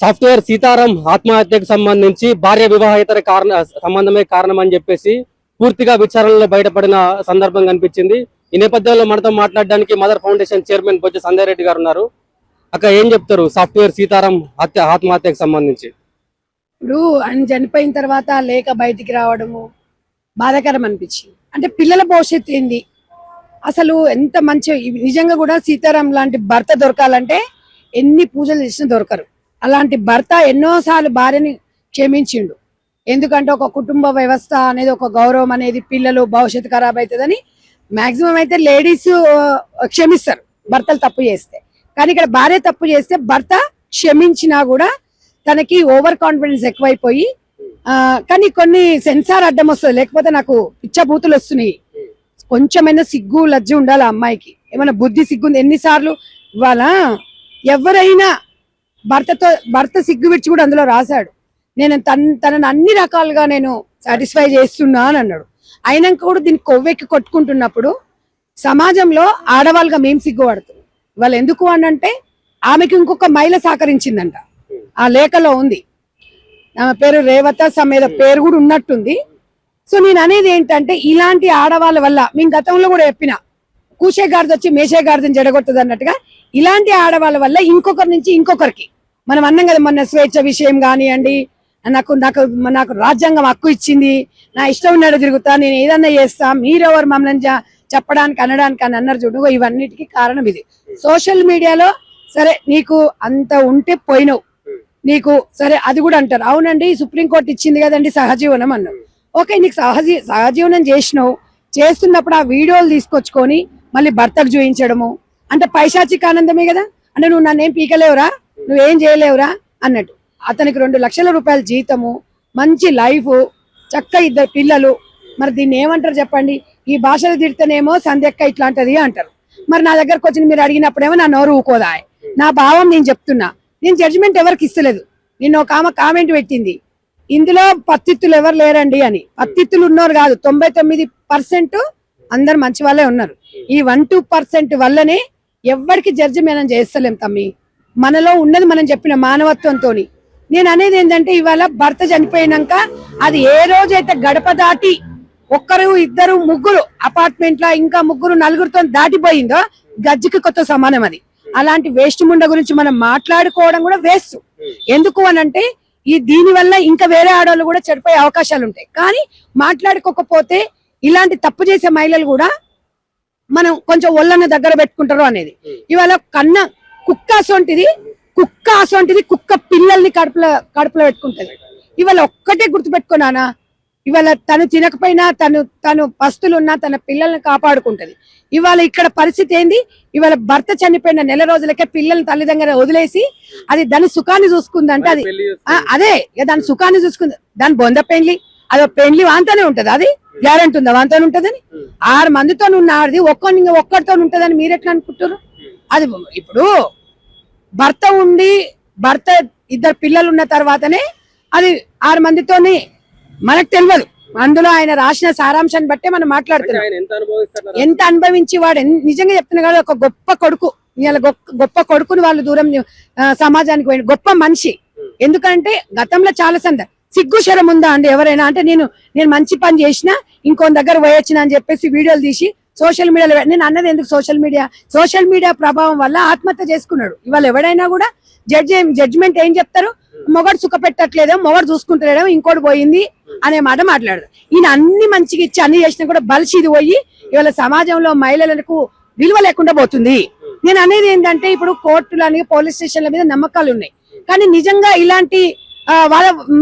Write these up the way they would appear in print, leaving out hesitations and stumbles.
Software Sitaram ఆత్మహత్యకు సంబంధించి భార్య వివాహేతర సంబంధమే కారణం అని చెప్పేసి పూర్తిగా విచారణలో బయటపడిన సందర్భం కనిపించింది. ఈ నేపథ్యంలో మనతో మాట్లాడడానికి మదర్ ఫౌండేషన్ చైర్మన్ బొజ్జ సంజయ్ రెడ్డి గారు ఉన్నారు. అక్కడ ఏం చెప్తారు సాఫ్ట్వేర్ సీతారాం ఆత్మహత్యకు సంబంధించి? ఇప్పుడు ఆయన చనిపోయిన తర్వాత లేక బయటికి రావడము బాధాకరం అనిపించింది. అంటే పిల్లల భవిష్యత్తు ఏంది, అసలు ఎంత మంచి నిజంగా కూడా సీతారాం లాంటి భర్త దొరకాలంటే ఎన్ని పూజలు చేసినా దొరకరు. అలాంటి భర్త ఎన్నోసార్లు భార్యని క్షమించిండు. ఎందుకంటే ఒక కుటుంబ వ్యవస్థ అనేది, ఒక గౌరవం అనేది, పిల్లలు భవిష్యత్తు ఖరాబ్ అవుతుందని మాక్సిమం అయితే లేడీస్ క్షమిస్తారు భర్తలు తప్పు చేస్తే. కానీ ఇక్కడ భార్య తప్పు చేస్తే భర్త క్షమించినా కూడా తనకి ఓవర్ కాన్ఫిడెన్స్ ఎక్కువైపోయి కానీ కొన్ని సెన్సార్ అడ్డం వస్తుంది, లేకపోతే నాకు పిచ్చబూతులు వస్తున్నాయి. కొంచెమైనా సిగ్గు లజ్జ ఉండాలి అమ్మాయికి, ఏమైనా బుద్ధి సిగ్గు ఉంది. ఎన్నిసార్లు ఇవాళ ఎవరైనా భర్త సిగ్గు విడిచి కూడా అందులో రాశాడు, నేను తనని అన్ని రకాలుగా నేను సాటిస్ఫై చేస్తున్నా అని అన్నాడు. అయినాక కూడా దీన్ని కొవ్వెక్కి కొట్టుకుంటున్నప్పుడు సమాజంలో ఆడవాళ్ళుగా మేము సిగ్గుపడుతున్నాం. వాళ్ళు ఎందుకు అని అంటే ఆమెకి ఇంకొక మహిళ సహకరించిందంట, ఆ లేఖలో ఉంది. ఆమె పేరు రేవత సమేత పేరు కూడా ఉన్నట్టుంది. సో నేను అనేది ఏంటంటే ఇలాంటి ఆడవాళ్ళ వల్ల మేము గతంలో కూడా చెప్పిన, కూసే గాడిద వచ్చి మేషే గాడిదని జడగొట్టదు అన్నట్టుగా ఇలాంటి ఆడవాళ్ళ వల్ల ఇంకొకరి నుంచి ఇంకొకరికి మనం అన్నాం కదా, మన స్వేచ్ఛ విషయం కానివ్వండి, నాకు నాకు నాకు రాజ్యాంగం హక్కు ఇచ్చింది, నా ఇష్టం ఉన్నాడు తిరుగుతా, నేను ఏదన్నా చేస్తా, మీరెవరు మమ్మల్ని చెప్పడానికి అనడానికి అని అన్నారు చూడు. ఇవన్నిటికీ కారణం ఇది. సోషల్ మీడియాలో సరే నీకు అంత ఉంటే పోయినవు, నీకు సరే అది కూడా అంటారు, అవునండి సుప్రీంకోర్టు ఇచ్చింది కదండి సహజీవనం అన్నావు. ఓకే, నీకు సహజీవనం చేసినావు, చేస్తున్నప్పుడు ఆ వీడియోలు తీసుకొచ్చుకొని మళ్ళీ భర్తకు చూపించడము అంటే పైశాచిక ఆనందమే కదా. అంటే నువ్వు నన్నేం పీకలేవురా, నువ్వేం చేయలేవురా అన్నట్టు. అతనికి 2 లక్షల రూపాయల జీతము, మంచి లైఫ్, చక్క 2 పిల్లలు. మరి దీన్ని ఏమంటారు చెప్పండి? ఈ భాషలు తిడితేనేమో సంధ్యక్క ఇట్లాంటిది అంటారు. మరి నా దగ్గరకు వచ్చి మీరు అడిగినప్పుడేమో నా నోరు ఊకోదా. నా భావం నేను చెప్తున్నా, నేను జడ్జిమెంట్ ఎవరికి ఇస్తలేదు. నిన్న ఒక ఆమె కామెంట్ పెట్టింది, ఇందులో పత్తిత్తులు ఎవరు లేరండి అని. పత్తిత్తులు ఉన్నారు కాదు, 99% అందరు మంచి వాళ్ళే ఉన్నారు. ఈ 1-2% వల్లనే ఎవరికి జడ్జి మనం చేస్తలేం తమ్మి. మనలో ఉన్నది మనం చెప్పిన మానవత్వంతో. నేను అనేది ఏంటంటే ఇవాళ భర్త చనిపోయినాక అది ఏ రోజైతే గడప దాటి 1, 2, 3 అపార్ట్మెంట్ లా ఇంకా 3, 4తో దాటిపోయిందో గజ్జికి కొత్త సమానం అది. అలాంటి వేస్ట్ ముండ గురించి మనం మాట్లాడుకోవడం కూడా వేస్ట్. ఎందుకు అనంటే దీని వల్ల ఇంకా వేరే ఆడవాళ్ళు కూడా చెడిపోయే అవకాశాలు ఉంటాయి. కానీ మాట్లాడుకోకపోతే ఇలాంటి తప్పు చేసే మహిళలు కూడా మనం కొంచెం ఒళ్ళన్న దగ్గర పెట్టుకుంటారు అనేది. ఇవాళ కుక్క అసొంటిది కుక్క పిల్లల్ని కడుపులో పెట్టుకుంటది. ఇవాళ ఒక్కటే గుర్తుపెట్టుకున్నానా, ఇవాళ తను తినకపోయినా తను పస్తులున్నా తన పిల్లల్ని కాపాడుకుంటది. ఇవాళ ఇక్కడ పరిస్థితి ఏంది, ఇవాళ భర్త చనిపోయిన నెల రోజులకే పిల్లల్ని తల్లి దగ్గర వదిలేసి అది దాని సుఖాన్ని చూసుకుందంటే అది అదే దాని సుఖాన్ని చూసుకుంది. దాని బొంద పెళ్లి, అదో పెళ్లి వాంతోనే ఉంటది. అది గ్యారెంటీ ఉందా వాంతోనే ఉంటదని? 6 మందితో ఉన్న ఆడిది ఒక్కరితో ఉంటదని మీరు ఎట్లా అనుకుంటారు? అది ఇప్పుడు భర్త 2 పిల్లలు ఉన్న తర్వాతనే అది 6 మందితోని మనకు తెలియదు. అందులో ఆయన రాసిన సారాంశాన్ని బట్టే మనం మాట్లాడుతున్నాం. ఎంత అనుభవించి వాడు నిజంగా చెప్తున్నా కదా, ఒక గొప్ప కొడుకు, గొప్ప కొడుకుని వాళ్ళు దూరం సమాజానికి పోయిన గొప్ప మనిషి. ఎందుకంటే గతంలో చాలా సిగ్గు శరం ఉందా అండి ఎవరైనా అంటే నేను మంచి పని చేసినా ఇంకొన్ని దగ్గర పోయొచ్చిన అని చెప్పేసి వీడియోలు తీసి సోషల్ మీడియాలో నేను అన్నది ఎందుకు, సోషల్ మీడియా ప్రభావం వల్ల ఆత్మహత్య చేసుకున్నాడు. ఇవాళ ఎవడైనా కూడా జడ్జిమెంట్ ఏం చెప్తారు, మొగడు సుఖ పెట్టట్లేదో, మొగడు చూసుకుంటలేదో, ఇంకోటి పోయింది అనే మాట మాట్లాడదు. ఈయన అన్ని మంచిగా ఇచ్చి అన్ని చేసినా కూడా బలిసిది పోయి ఇవాళ సమాజంలో మహిళలకు విలువ లేకుండా పోతుంది. నేను అనేది ఏంటంటే ఇప్పుడు కోర్టులని పోలీస్ స్టేషన్ల మీద నమ్మకాలు ఉన్నాయి, కానీ నిజంగా ఇలాంటి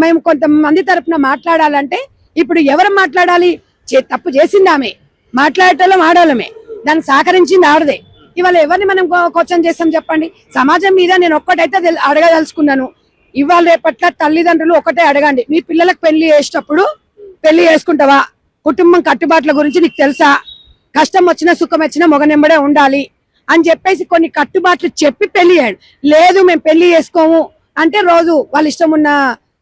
మేము కొంతమంది తరఫున మాట్లాడాలంటే ఇప్పుడు ఎవరు మాట్లాడాలి? తప్పు చేసింది ఆమె, మాట్లాడటం ఆడవాళ్ళమే, దాన్ని సహకరించింది ఆడదే. ఇవాళ ఎవరిని మనం క్వశ్చన్ చేస్తాం చెప్పండి? సమాజం మీద నేను ఒక్కటైతే అడగదలుచుకున్నాను, ఇవాళ రేపట్ల తల్లిదండ్రులు ఒకటే అడగండి, మీ పిల్లలకు పెళ్లి చేసేటప్పుడు పెళ్లి చేసుకుంటావా, కుటుంబం కట్టుబాట్ల గురించి నీకు తెలుసా, కష్టం వచ్చినా సుఖం వచ్చినా మొగనెంబడే ఉండాలి అని చెప్పేసి కొన్ని కట్టుబాట్లు చెప్పి పెళ్లి చేయండి. లేదు మేము పెళ్లి చేసుకోము అంటే రోజు వాళ్ళ ఇష్టం ఉన్న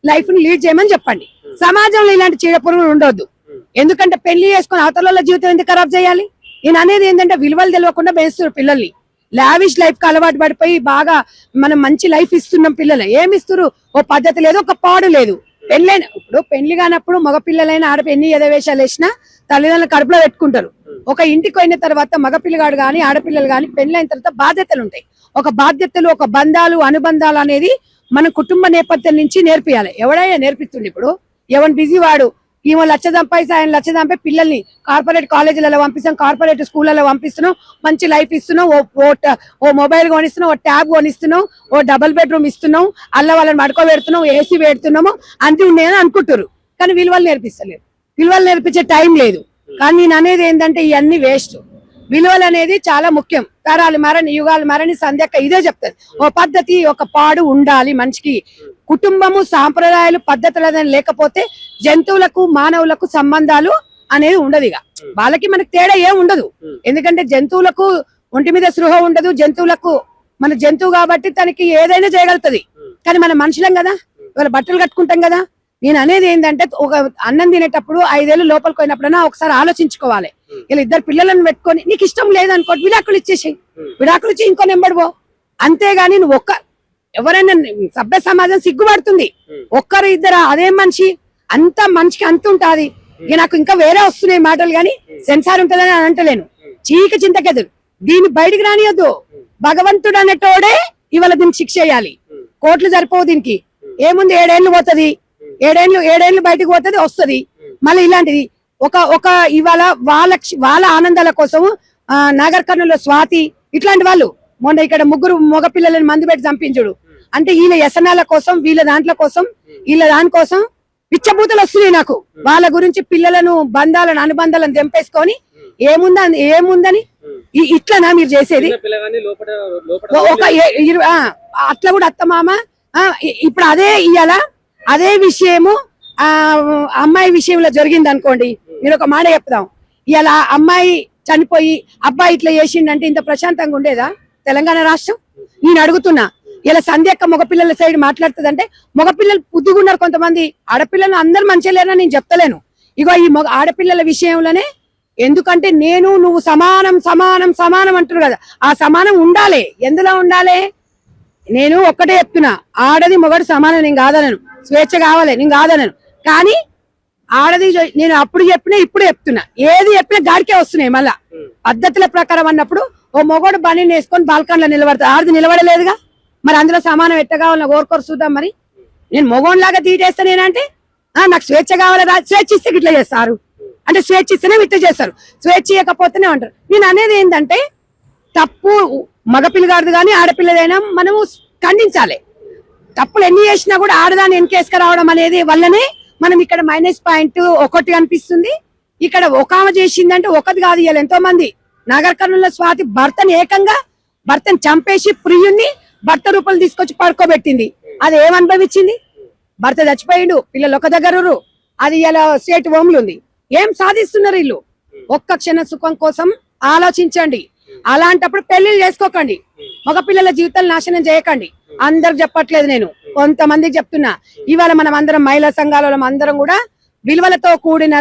లైఫ్ ని లీడ్ చేయమని చెప్పండి. సమాజంలో ఇలాంటి చీడ పురుగులు ఉండొద్దు. ఎందుకంటే పెళ్లి చేసుకుని అవతల జీవితం ఎందుకు ఖరాబ్ చేయాలి? నేను అనేది ఏంటంటే విలువలు తెలియకుండా పెంచుతున్నారు పిల్లల్ని. లావిష్ లైఫ్ కి అలవాటు పడిపోయి బాగా మనం మంచి లైఫ్ ఇస్తున్నాం పిల్లలు. ఏమి ఇస్తారు? ఓ పద్ధతి లేదు, ఒక పాడు లేదు. పెళ్ళైన ఇప్పుడు పెళ్లి కానప్పుడు మగపిల్లలైన ఆడపిల్ల ఎన్ని ఎదవేషాలు వేసినా తల్లిదండ్రులు కడుపులో పెట్టుకుంటారు. ఒక ఇంటికి పోయిన తర్వాత మగపిల్లగాడు గాని ఆడపిల్లలు గాని పెళ్ళైన తర్వాత బాధ్యతలు ఉంటాయి. ఒక బాధ్యతలు, ఒక బంధాలు, అనుబంధాలు అనేది మన కుటుంబ నేపథ్యం నుంచి నేర్పియాలి. ఎవడైనా నేర్పిస్తుంది. ఇప్పుడు ఎవరి బిజీ వాడు, ఈమె లక్ష సంపాదిస్తే ఆయన లక్ష సంపాది పిల్లల్ని కార్పొరేట్ కాలేజీలలో పంపిస్తాం, కార్పొరేట్ స్కూళ్ళలో పంపిస్తున్నాం, మంచి లైఫ్ ఇస్తున్నాం, ఓ మొబైల్ కొనిస్తున్నాం, ఓ ట్యాబ్ కొనిస్తున్నాం, ఓ డబుల్ బెడ్రూమ్ ఇస్తున్నాం, అల్ల వాళ్ళని పడుకోబెడుతున్నాం, ఏసీ పెడుతున్నాము, అంతే ఉన్నాయని అనుకుంటారు. కానీ విలువలు నేర్పిస్తలేరు. విలువలు నేర్పించే టైం లేదు. కానీ నేను అనేది ఏంటంటే ఇవన్నీ వేస్ట్. విలువలు అనేది చాలా ముఖ్యం. తరాలు మారని, యుగాలు మారని, సంధ్యక్క ఇదే చెప్తారు. ఓ పద్ధతి, ఒక పాడు ఉండాలి మనిషికి. కుటుంబము, సాంప్రదాయాలు, పద్ధతులు అనేది లేకపోతే జంతువులకు మానవులకు సంబంధాలు అనేది ఉండదు. ఇక వాళ్ళకి మనకి తేడా ఏం ఉండదు. ఎందుకంటే జంతువులకు ఒంటి మీద స్పృహ ఉండదు. జంతువులకు మన జంతువు కాబట్టి తనకి ఏదైనా చేయగలుగుతుంది. కానీ మన మనుషులం కదా, ఇవాళ బట్టలు కట్టుకుంటాం కదా. నేను అనేది ఏంటంటే ఒక అన్నం తినేటప్పుడు 5 ఏళ్ళు లోపలికి పోయినప్పుడైనా ఒకసారి ఆలోచించుకోవాలి. ఇలా 2 పిల్లలను పెట్టుకొని నీకు ఇష్టం లేదనుకో విడాకులు ఇచ్చేసి, విడాకులు ఇచ్చి ఇంకో నెంబడి పో. అంతేగాని నువ్వు ఎవరైనా సభ్య సమాజం సిగ్గుపడుతుంది. ఒక్కరు ఇద్దరు అదేం మనిషి, అంత మనిషికి అంత ఉంటాది. ఇక నాకు ఇంకా వేరే వస్తున్నాయి మాటలు, కానీ సెన్సార్ ఉంటుందని అని అంటలేను. చీక చింతకెదురు దీన్ని బయటికి రానియద్దు. భగవంతుడు అనేటోడే ఇవాళ దీనికి శిక్ష వేయాలి. కోట్లు సరిపోవు దీనికి. ఏముంది, 7 ఏళ్ళు పోతుంది, 7 ఏళ్ళు బయటకు పోతుంది, వస్తుంది మళ్ళీ ఇలాంటిది. ఒక ఇవాళ వాళ్ళ ఆనందాల కోసం నాగర్ కర్నూలు స్వాతి ఇట్లాంటి వాళ్ళు మొన్న ఇక్కడ 3 మగ పిల్లలని మందు పెట్టి చంపించుడు అంటే వీళ్ళ వ్యసనాల కోసం, వీళ్ళ దాంట్ల కోసం, వీళ్ళ దానికోసం పిచ్చబూతలు వస్తున్నాయి నాకు. వాళ్ళ గురించి పిల్లలను, బంధాలను, అనుబంధాలను తెంపేసుకొని ఏముందని ఇట్లనా మీరు చేసేది? ఒక అట్లా కూడా అత్తమామ. ఇప్పుడు అదే ఇవాళ అదే విషయము అమ్మాయి విషయంలో జరిగింది అనుకోండి. మీరు ఒక మాట చెప్తాం, ఇలా అమ్మాయి చనిపోయి అబ్బాయి ఇట్లా చేసిండంటే ఇంత ప్రశాంతంగా ఉండేదా తెలంగాణ రాష్ట్రం? నేను అడుగుతున్నా. ఇలా సంధ్యక్క మగపిల్లల సైడ్ మాట్లాడుతుందంటే మగపిల్లలు బుద్ధిగున్నారు కొంతమంది, ఆడపిల్లలు అందరు మంచిగా లేరని నేను చెప్తలేను. ఇగో ఈ ఆడపిల్లల విషయంలోనే, ఎందుకంటే నేను నువ్వు సమానం సమానం సమానం అంటారు కదా, ఆ సమానం ఉండాలి. ఎందులో ఉండాలి? నేను ఒక్కటే చెప్తున్నా, ఆడది మొగడు సమానం నేను కాదనను, స్వేచ్ఛ కావాలి నేను కాదనను. కానీ ఆడది నేను అప్పుడు చెప్పినా ఇప్పుడు చెప్తున్నా, ఏది చెప్పినా గాడికే వస్తున్నాయి. మళ్ళా పద్ధతుల ప్రకారం అన్నప్పుడు ఓ మొగోడు బండి వేసుకొని బాల్కన్ లో నిలబడతాడు, ఆడది నిలబడలేదుగా. మరి అందులో సమానం ఎట్ట కావాలని కోరుకోరు చూద్దాం. మరి నేను మొగోన్లాగా తీటేస్తా నేనంటే నాకు స్వేచ్ఛ కావాలా? స్వేచ్ఛ ఇస్తే ఇట్లా చేస్తారు అంటే, స్వేచ్ఛ ఇస్తేనే ఇట్లా చేస్తారు, స్వేచ్ఛ ఇవ్వకపోతేనే అంటారు. నేను అనేది ఏంటంటే తప్పు మగపిల్లగాడిది కానీ ఆడపిల్లదైనా మనము ఖండించాలి. తప్పులు ఎన్ని చేసినా కూడా ఆడదాన్ని వెనకేసుకు రావడం అనేది వల్లనే మనం ఇక్కడ -పాయింట్ ఒకటి అనిపిస్తుంది. ఇక్కడ ఒక ఆమె చేసిందంటే ఒకటి కాదు, ఇవాళ ఎంతో మంది. నాగర్ కర్నూలు స్వాతి భర్తని చంపేసి ప్రియుణ్ణి భర్త రూపాయలు తీసుకొచ్చి పడుకోబెట్టింది. అది ఏం అనుభవించింది? భర్త చచ్చిపోయిండు, పిల్లలు ఒక దగ్గర, అది ఇలా స్టేట్ హోమ్లు ఉంది. ఏం సాధిస్తున్నారు వీళ్ళు? ఒక్క క్షణ సుఖం కోసం ఆలోచించండి. అలాంటప్పుడు పెళ్లిళ్ళు చేసుకోకండి, మగ పిల్లల జీవితాలు నాశనం చేయకండి. అందరికి చెప్పట్లేదు, నేను కొంతమందికి చెప్తున్నా. ఇవాళ మనం అందరం మహిళా సంఘాలలో అందరం కూడా విలువలతో కూడిన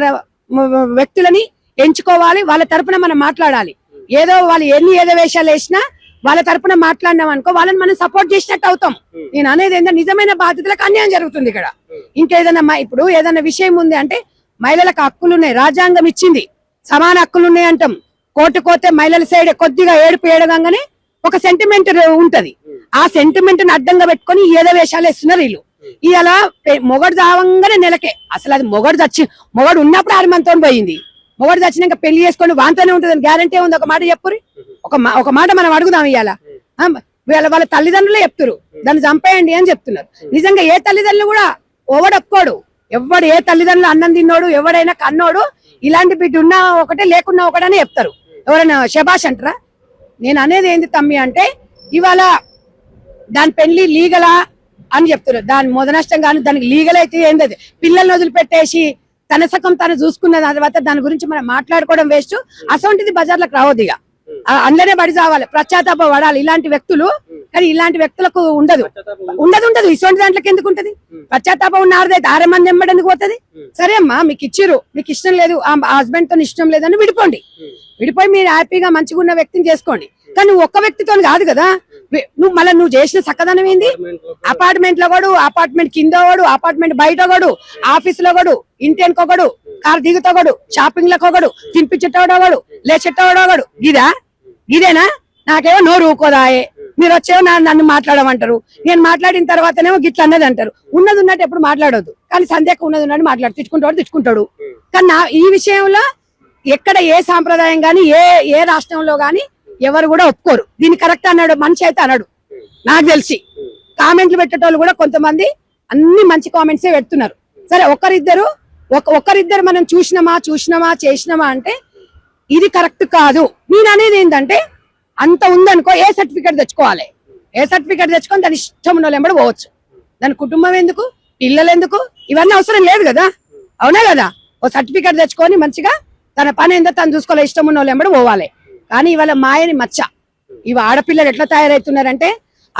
వ్యక్తులని ఎంచుకోవాలి. వాళ్ళ తరపున మనం మాట్లాడాలి. ఏదో వాళ్ళు ఏదో వేషాలు వేసినా వాళ్ళ తరపున మాట్లాడినాం అనుకో, వాళ్ళని మనం సపోర్ట్ చేసినట్టు అవుతాం. నేను అనేది ఏంటంటే నిజమైన బాధ్యతలకు అన్యాయం జరుగుతుంది ఇక్కడ. ఇంకేదైనా ఇప్పుడు ఏదైనా విషయం ఉంది అంటే మహిళలకు హక్కులు ఉన్నాయి, రాజ్యాంగం ఇచ్చింది, సమాన హక్కులు ఉన్నాయి అంటాం. కోర్టు కోతే మహిళల సైడ్ కొద్దిగా ఏడగానే ఒక సెంటిమెంట్ ఉంటది. ఆ సెంటిమెంట్ ని అడ్డంగా పెట్టుకొని ఏదో వేషాలు వేస్తున్నారు వీళ్ళు. ఇలా మొగడు దావంగానే నెలకే, అసలు అది మొగడు ఉన్నప్పుడు 6 మందితో పోయింది. మొగడు చచ్చినాక పెళ్లి చేసుకొని వాంతోనే ఉంటుందని గ్యారంటీ ఉంది? ఒక మాట చెప్పురి, ఒక మాట మనం అడుగుదాం. ఇవాళ వాళ్ళ తల్లిదండ్రులే చెప్తారు దాన్ని చంపేయండి అని చెప్తున్నారు. నిజంగా ఏ తల్లిదండ్రులు కూడా ఎవడొక్కోడు, ఏ తల్లిదండ్రులు అన్నం తిన్నోడు, ఎవడైనా కన్నోడు ఇలాంటి బిడ్డ ఉన్నా ఒకటే లేకున్నా ఒకటనే చెప్తారు. ఎవరైనా శబాష్ అంటారా? నేను అనేది ఏంది తమ్మి అంటే, ఇవాళ దాని పెళ్లి లీగలా అని చెప్తారు. దాని మొదనష్టం కానీ దానికి లీగల్ అయితే ఏంది? పిల్లల్ని వదిలిపెట్టేసి తన సకం తను చూసుకున్న తర్వాత దాని గురించి మనం మాట్లాడుకోవడం వేస్ట్. అసొంటిది బజార్లకు రావద్దు. ఇక అందరే బడి చావాలి, పశ్చాత్తాప పడాలి ఇలాంటి వ్యక్తులు. కానీ ఇలాంటి వ్యక్తులకు ఉండదు. ఇటువంటి దాంట్లోకి ఎందుకు ఉంటది? పశ్చాత్తాపం ఉన్నారదైతే 6 మంది ఎంబడి ఎందుకు పోతుంది? సరే అమ్మా, మీకు ఇచ్చిర్రు, మీకు ఇష్టం లేదు, ఆ హస్బెండ్ తో ఇష్టం లేదని విడిపోండి. విడిపోయి మీరు హ్యాపీగా మంచిగా ఉన్న వ్యక్తిని చేసుకోండి. కానీ నువ్వు ఒక్క వ్యక్తితో కాదు కదా, నువ్వు చేసిన చక్కదనం ఏంది? అపార్ట్మెంట్ లో కూడా, అపార్ట్మెంట్ కింద ఒకడు, అపార్ట్మెంట్ బయట ఒకడు, ఆఫీస్ లో ఒకడు, ఇంటి వెనుకొకడు, కార్ దిగుతోగడు, షాపింగ్ లకు ఒకడు, తినిపించేటోడోగడు, లేచేటోడోగడు. ఇదేనా? నాకేమో నోరు ఊకోదాయే, మీరు వచ్చేవో నన్ను మాట్లాడమంటారు, నేను మాట్లాడిన తర్వాతనేమో గిట్ల అన్నది అంటారు. ఉన్నది ఉన్నట్టు ఎప్పుడు మాట్లాడొద్దు, కానీ సంధ్యకు ఉన్నది ఉన్నట్టు మాట్లాడు, తిట్టుకుంటాడు. కానీ ఈ విషయంలో ఎక్కడ ఏ సాంప్రదాయం గాని ఏ రాష్ట్రంలో గాని ఎవరు కూడా ఒప్పుకోరు. దీన్ని కరెక్ట్ అన్నాడు మనిషి అయితే అన్నాడు. నాకు తెలిసి కామెంట్లు పెట్టేటోళ్ళు కూడా కొంతమంది అన్ని మంచి కామెంట్సే పెడుతున్నారు. సరే, ఒకరిద్దరు మనం చూసినామా చేసినామా అంటే ఇది కరెక్ట్ కాదు. నేను అనేది ఏంటంటే, అంత ఉందనుకో ఏ సర్టిఫికేట్ తెచ్చుకోవాలి, ఏ సర్టిఫికేట్ తెచ్చుకొని దాని ఇష్టం ఉన్న వాళ్ళు ఎంబడి పోవచ్చు. దాని కుటుంబం ఎందుకు, పిల్లలు ఎందుకు, ఇవన్నీ అవసరం లేదు కదా. అవునా కదా? ఓ సర్టిఫికేట్ తెచ్చుకొని మంచిగా తన పని ఏందో తను చూసుకోవాలి, ఇష్టం ఉన్న వాళ్ళు ఎంబడి పోవాలి. కానీ ఇవాళ మాయని మచ్చ, ఇవి ఆడపిల్లలు ఎట్లా తయారవుతున్నారంటే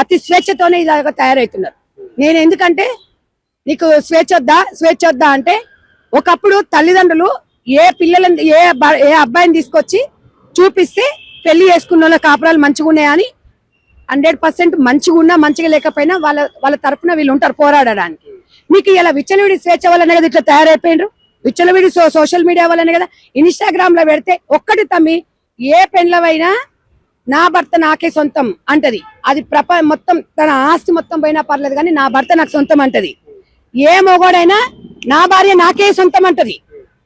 అతి స్వేచ్ఛతోనే ఇలాగ తయారవుతున్నారు. నేను ఎందుకంటే నీకు స్వేచ్ఛ వద్దా అంటే, ఒకప్పుడు తల్లిదండ్రులు ఏ అబ్బాయిని తీసుకొచ్చి చూపిస్తే పెళ్లి చేసుకున్న వాళ్ళ కాపురాలు మంచిగా ఉన్నాయని 100% మంచిగా ఉన్నా మంచిగా లేకపోయినా వాళ్ళ తరపున వీళ్ళు ఉంటారు పోరాడడానికి. మీకు ఇలా విచ్చలవిడి స్వేచ్ఛ వల్లనే కదా ఇట్లా తయారైపోయినరు. విచ్చలవిడి సోషల్ మీడియా వల్లనే కదా. ఇన్స్టాగ్రామ్ లో పెడితే ఒక్కటి తమ్మి, ఏ పెండ్లవైనా నా భర్త నాకే సొంతం అంటది. అది మొత్తం తన ఆస్తి మొత్తం పోయినా పర్లేదు కానీ నా భర్త నాకు సొంతం అంటది. ఏ మొగోడైనా నా భార్య నాకే సొంతం అంటది.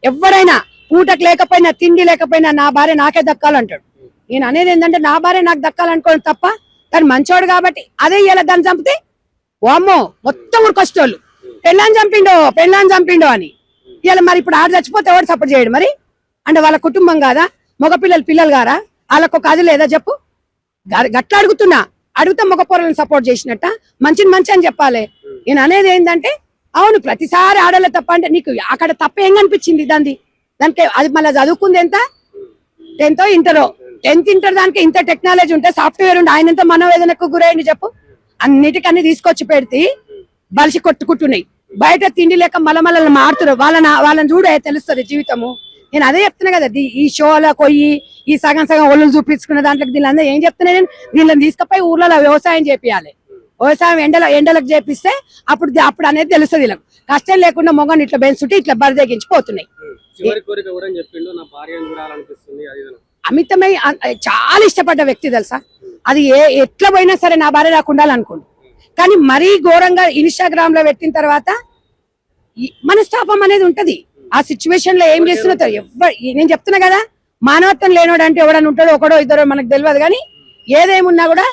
ఎవరైనా పూటకు లేకపోయినా తిండి లేకపోయినా నా భార్య నాకే దక్కాలంటాడు. నేను అనేది ఏంటంటే, నా భార్య నాకు దక్కాలనుకోవడం తప్ప, తను మంచోడు కాబట్టి అదే ఇలా దాన్ని చంపితే వామ్మో మొత్తం ఊరికొచ్చేటోళ్ళు పెళ్ళాన్ని చంపిండో అని. ఇలా మరి ఇప్పుడు ఆడ చచ్చిపోతే ఎవరు సపోర్ట్ చేయడు మరి? అంటే వాళ్ళ కుటుంబం కాదా? మగ పిల్లలు గారా? వాళ్ళకు ఒక అది లేదా చెప్పు? గట్లా అడుగుతా మగ పొరలను సపోర్ట్ చేసినట్ట మంచి అని చెప్పాలి. నేను అనేది ఏంటంటే, అవును ప్రతిసారి ఆడలే తప్ప అంటే నీకు అక్కడ తప్ప ఏం కనిపించింది దానికి? అది మళ్ళీ చదువుకుంది ఎంత? 10th ఇంటరో. 10th ఇంటర్ దానికి ఇంత టెక్నాలజీ ఉంటే, సాఫ్ట్వేర్ ఉంటే ఆయన ఎంత మనోవేదనకు గురైంది చెప్పు? అన్నిటికన్నీ తీసుకొచ్చి పెడితే బలిసి కొట్టుకుంటున్నాయి. బయట తిండి లేక మలమలని మారుతున్నారు. వాళ్ళని చూడే తెలుస్తుంది జీవితము. నేను అదే చెప్తున్నా కదా, ఈ షోలో పోయి ఈ సగం ఒళ్ళు చూపించుకున్న దాంట్లో దీనిలో ఏం చెప్తున్నా నేను, వీళ్ళని తీసుకుపోయి ఊర్లలో వ్యవసాయం చేపియాలి. వ్యవసాయం ఎండలకు చేపిస్తే అప్పుడు అనేది తెలుస్తుంది. వీళ్ళకి కష్టం లేకుండా మొగని ఇట్లా బెంచుంటే ఇట్లా బరిదెగించిపోతున్నాయి. అమితమై చాలా ఇష్టపడ్డ వ్యక్తి తెలుసా. అది ఎట్లా పోయినా సరే నా భార్య నాకు ఉండాలనుకోండి. కానీ మరీ ఘోరంగా ఇన్స్టాగ్రామ్ లో పెట్టిన తర్వాత మనస్తాపం అనేది ఉంటది. ఆ సిచ్యువేషన్ లో ఏం చేస్తున్నా నేను చెప్తున్నా కదా, మానవత్వం లేనోడు అంటే ఎవడని ఉంటాడో ఒకడో ఇద్దరో మనకు తెలియదు. కానీ ఏదేమున్నా కూడా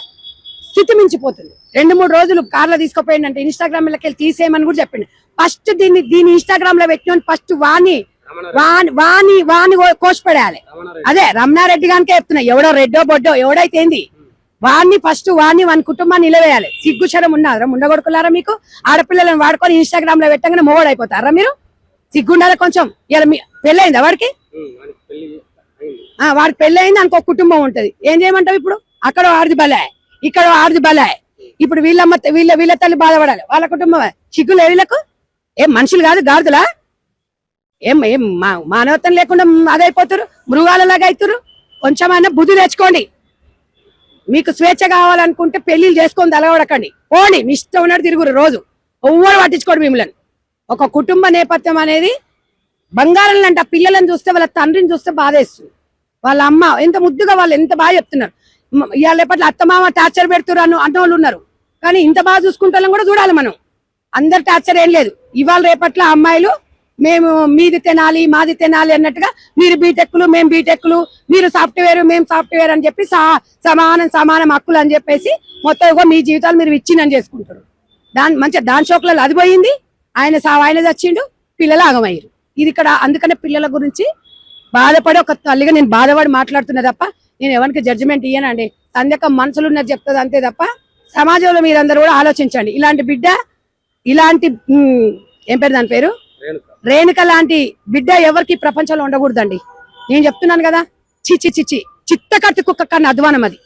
స్థితి మించిపోతుంది. 2-3 రోజులు కార్లో తీసుకుపోయిందంటే ఇన్స్టాగ్రామ్ లకి వెళ్ళి తీసేయమని కూడా చెప్పింది. ఫస్ట్ దీన్ని ఇన్స్టాగ్రామ్ లో పెట్టిన ఫస్ట్ వాణి కోసిపడేయాలి. అదే రమణారెడ్డి గానికే చెప్తున్నా, ఎవడో రెడ్డో బొడ్డో ఎవడైతే ఏంది, వాని కుటుంబాన్ని నిలవేయాలి. సిగ్గుశరం ఉన్నారా ముండగొడుకులారా మీకు? ఆడపిల్లలను వాడుకొని ఇన్స్టాగ్రామ్ లో పెట్టగానే మోగోడు అయిపోతారా మీరు? సిగ్గుండాలి కొంచెం. ఇలా పెళ్ళయిందా వాడికి? వాడికి పెళ్ళి అయింది, అనుకో కుటుంబం ఉంటది. ఏం చేయమంటావు ఇప్పుడు? అక్కడ ఆడిది బలే, ఇక్కడ ఆడిది బలే. ఇప్పుడు వీళ్ళ తల్లి బాధపడాలి, వాళ్ళ కుటుంబం. సిగ్గులు వీళ్ళకు? ఏం మనుషులు కాదు గాడిదలా? ఏం మానవత్వం లేకుండా అదైపోతారు, మృగాలలాగా అవుతారు. కొంచెమైనా బుద్ధి తెచ్చుకోండి. మీకు స్వేచ్ఛ కావాలనుకుంటే పెళ్లిళ్ళు చేసుకొని తలగొడకండి. పోండి, మీ ఇష్టం ఉన్నట్టు తిరుగురు. రోజు ఎవ్వరు పట్టించుకోండి మిమ్మల్ని. ఒక కుటుంబ నేపథ్యం అనేది బంగారం లాంటి. ఆ పిల్లలను చూస్తే, వాళ్ళ తండ్రిని చూస్తే బాధేస్తుంది. వాళ్ళ అమ్మ ఎంత ముద్దుగా, వాళ్ళు ఎంత బాగా చెప్తున్నారు. ఇవాళ రేపట్లో అత్తమామ టార్చర్ పెడుతున్నారు అన్న వాళ్ళు ఉన్నారు. కానీ ఇంత బాగా చూసుకుంటాం కూడా చూడాలి మనం. అందరు టార్చర్ ఏం లేదు. ఇవాళ రేపట్లో అమ్మాయిలు మేము మీది తినాలి మాది తినాలి అన్నట్టుగా, మీరు బీటెక్లు మేము బీటెక్లు, మీరు సాఫ్ట్వేర్ మేము సాఫ్ట్వేర్ అని చెప్పి సమానం హక్కులు అని చెప్పేసి మొత్తం మీ జీవితాలు మీరు విచ్ఛిన్నం చేసుకుంటారు. దాని షోక్లలో అది పోయింది. ఆయన చచ్చిండు, పిల్లలు ఆగమయ్యారు. ఇది ఇక్కడ. అందుకనే పిల్లల గురించి బాధపడి ఒక తల్లిగా నేను బాధపడి మాట్లాడుతున్నా తప్ప నేను ఎవరికి జడ్జిమెంట్ ఇయ్యనండి. సంధ్యక మనసులు ఉన్నది చెప్తుంది అంతే తప్ప, సమాజంలో మీరందరూ కూడా ఆలోచించండి. ఇలాంటి బిడ్డ, ఇలాంటి ఏం పేరు దాని పేరు, రేణుక లాంటి బిడ్డ ఎవరికి ప్రపంచంలో ఉండకూడదండి. నేను చెప్తున్నాను కదా, చిత్త కత్తి కుక్క కన్నా అధ్వానం అది.